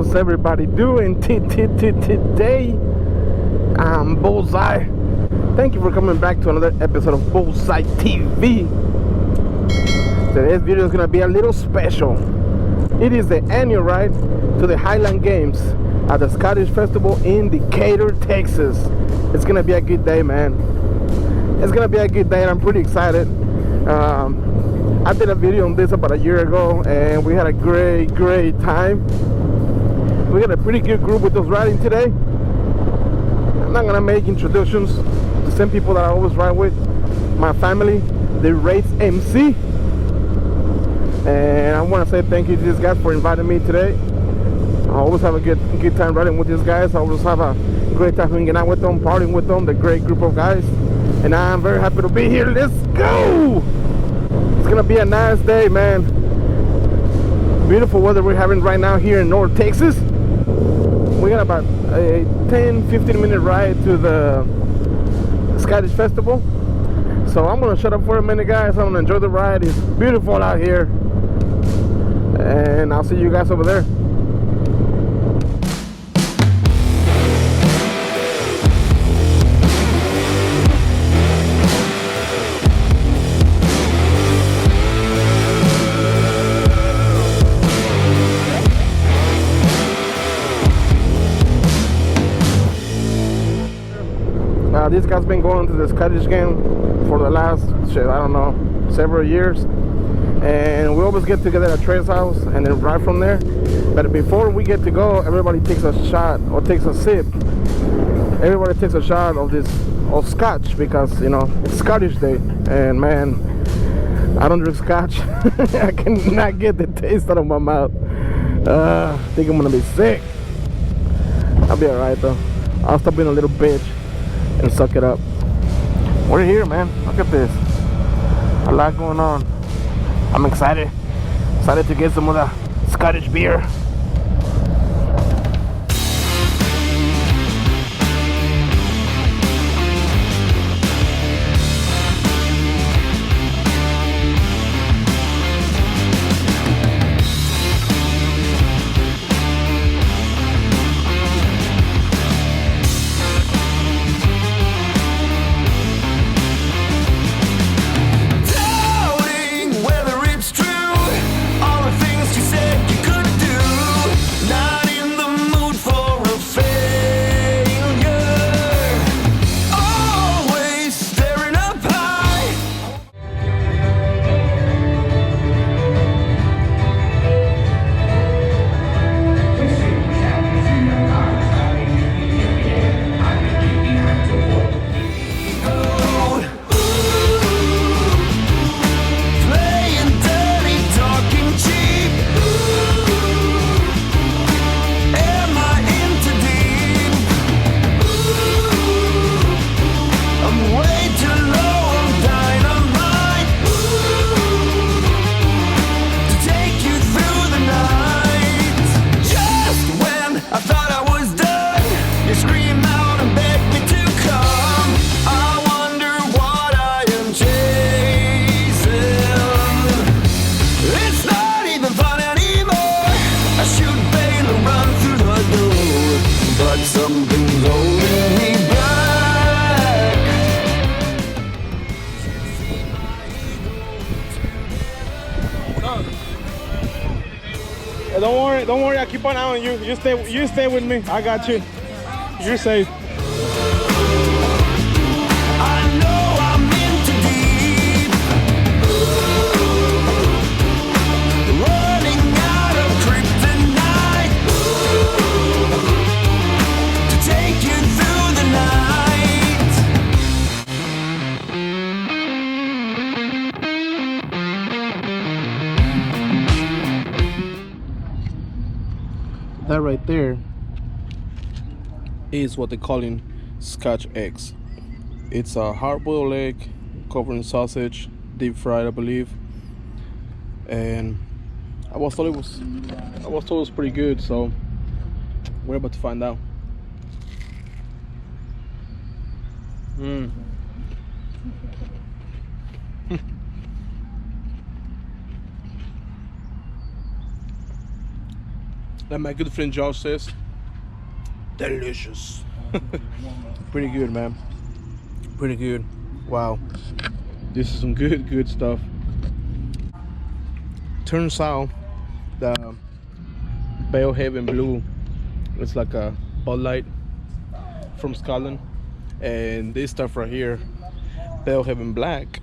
How's everybody doing today? I'm Bullseye. Thank you for coming back to another episode of Bullseye TV. Today's video is gonna be a little special. It is the annual ride to the Highland Games at the Scottish Festival in Decatur, Texas. It's gonna be a good day, man. It's gonna be a good day and I'm pretty excited. I did a video on this about a year ago and we had a great time. We got a pretty good group with us riding today. I'm not gonna make introductions. The same people that I always ride with, my family, the race MC. And I want to say thank you to these guys for inviting me today. I always have a good time riding with these guys. I always have a great time hanging out with them, partying with them. They're a great group of guys. And I'm very happy to be here. Let's go! It's gonna be a nice day, man. Beautiful weather we're having right now here in North Texas. We got about a 10-15 minute ride to the Scottish Festival. So I'm gonna shut up for a minute, guys. I'm gonna enjoy the ride. It's beautiful out here. And I'll see you guys over there. This guy's been going to the Scottish game for the last, I don't know, several years. And we always get together at Trey's house and then ride from there. But before we get to go, everybody takes a shot or takes a sip. Everybody takes a shot of scotch because, you know, it's Scottish Day. And man, I don't drink scotch. I cannot get the taste out of my mouth. I think I'm gonna be sick. I'll be alright though. I'll stop being a little bitch and suck it up. We're here, man. Look at this. A lot going on. I'm excited to get some of the Scottish beer. Don't worry, I keep an eye on you. You stay with me. I got you. You're safe. I know I'm in too deep. Running out of kryptonite to take you through the night. That right there is what they're calling Cuvert X. It's a hard-boiled egg covered in sausage, deep fried, I believe. And I was told it was pretty good, so we're about to find out. like my good friend Josh says, delicious. Pretty good, man. Pretty good. Wow, this is some good stuff. Turns out the Bellhaven Blue, it's like a Bud Light from Scotland, and this stuff right here, Bellhaven Black,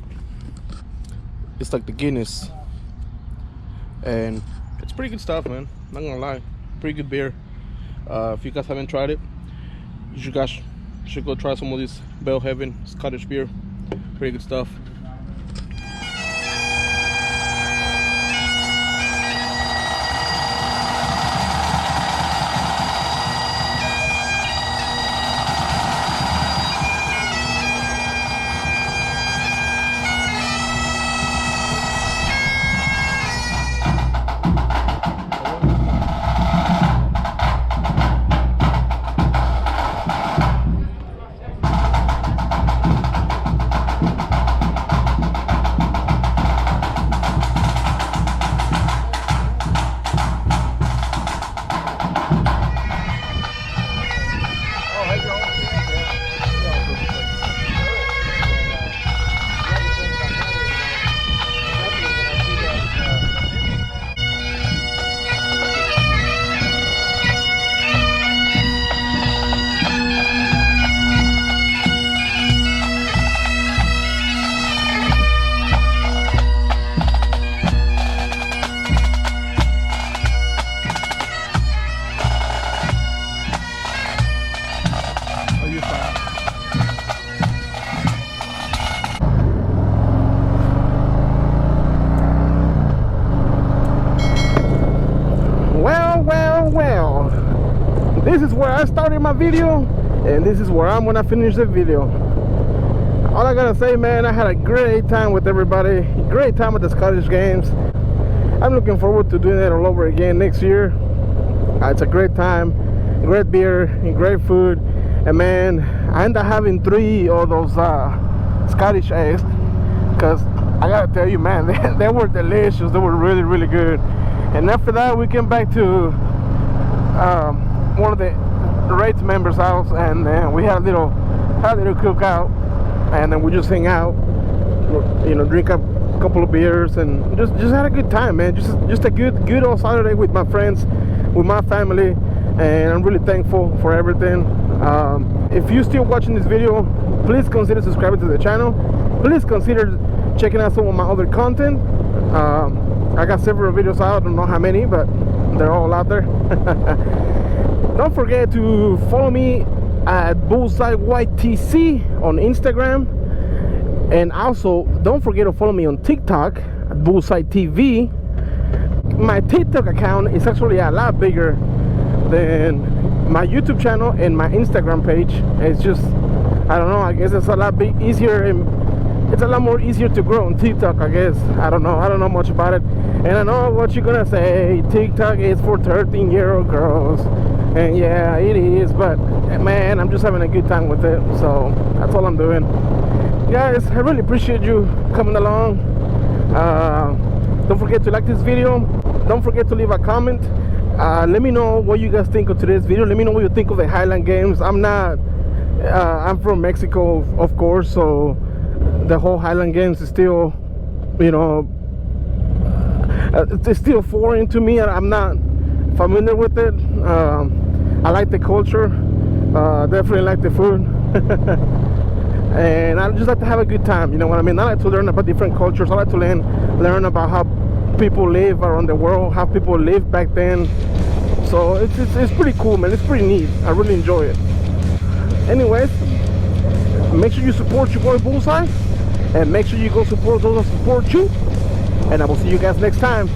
it's like the Guinness, and it's pretty good stuff, man. Not gonna lie, pretty good beer. If you guys haven't tried it, you guys should go try some of this Bellhaven Scottish beer. Pretty good stuff. Well, this is where I started my video, and this is where I'm gonna finish the video. All I gotta say, man, I had a great time with everybody, great time at the Scottish Games. I'm looking forward to doing it all over again next year. It's a great time, great beer, and great food, and man, I ended up having 3 of those Scottish eggs, because I gotta tell you, man, they were delicious. They were really good. And after that, we came back to one of the rates members' house, and we had a little cookout, and then we just hang out, you know, drink a couple of beers, and just had a good time, man. Just a good old Saturday with my friends, with my family, and I'm really thankful for everything. If you're still watching this video, please consider subscribing to the channel. Please consider checking out some of my other content. I got several videos out, I don't know how many, but they're all out there. Don't forget to follow me at Bullseye YTC on Instagram, and also don't forget to follow me on TikTok at Bullseye TV. My TikTok account is actually a lot bigger than my YouTube channel and my Instagram page. It's just, I don't know, I guess it's a lot easier, and it's a lot more easier to grow on TikTok, I guess. I don't know much about it, and I know what you're gonna say, TikTok is for 13-year-old girls, and yeah, it is, but man, I'm just having a good time with it, so that's all I'm doing. Guys, I really appreciate you coming along. Don't forget to like this video, don't forget to leave a comment. Let me know what you guys think of today's video. Let me know what you think of the Highland Games. I'm from Mexico, of course, so the whole Highland Games is still, you know, it's still foreign to me. I'm not familiar with it. I like the culture, definitely like the food. And I just like to have a good time, you know what I mean? I like to learn about different cultures. I like to learn about how people live around the world, how people lived back then. So it's pretty cool, man. It's pretty neat. I really enjoy it. Anyways, make sure you support your boy Bullseye, and make sure you go support those that support you, and I will see you guys next time.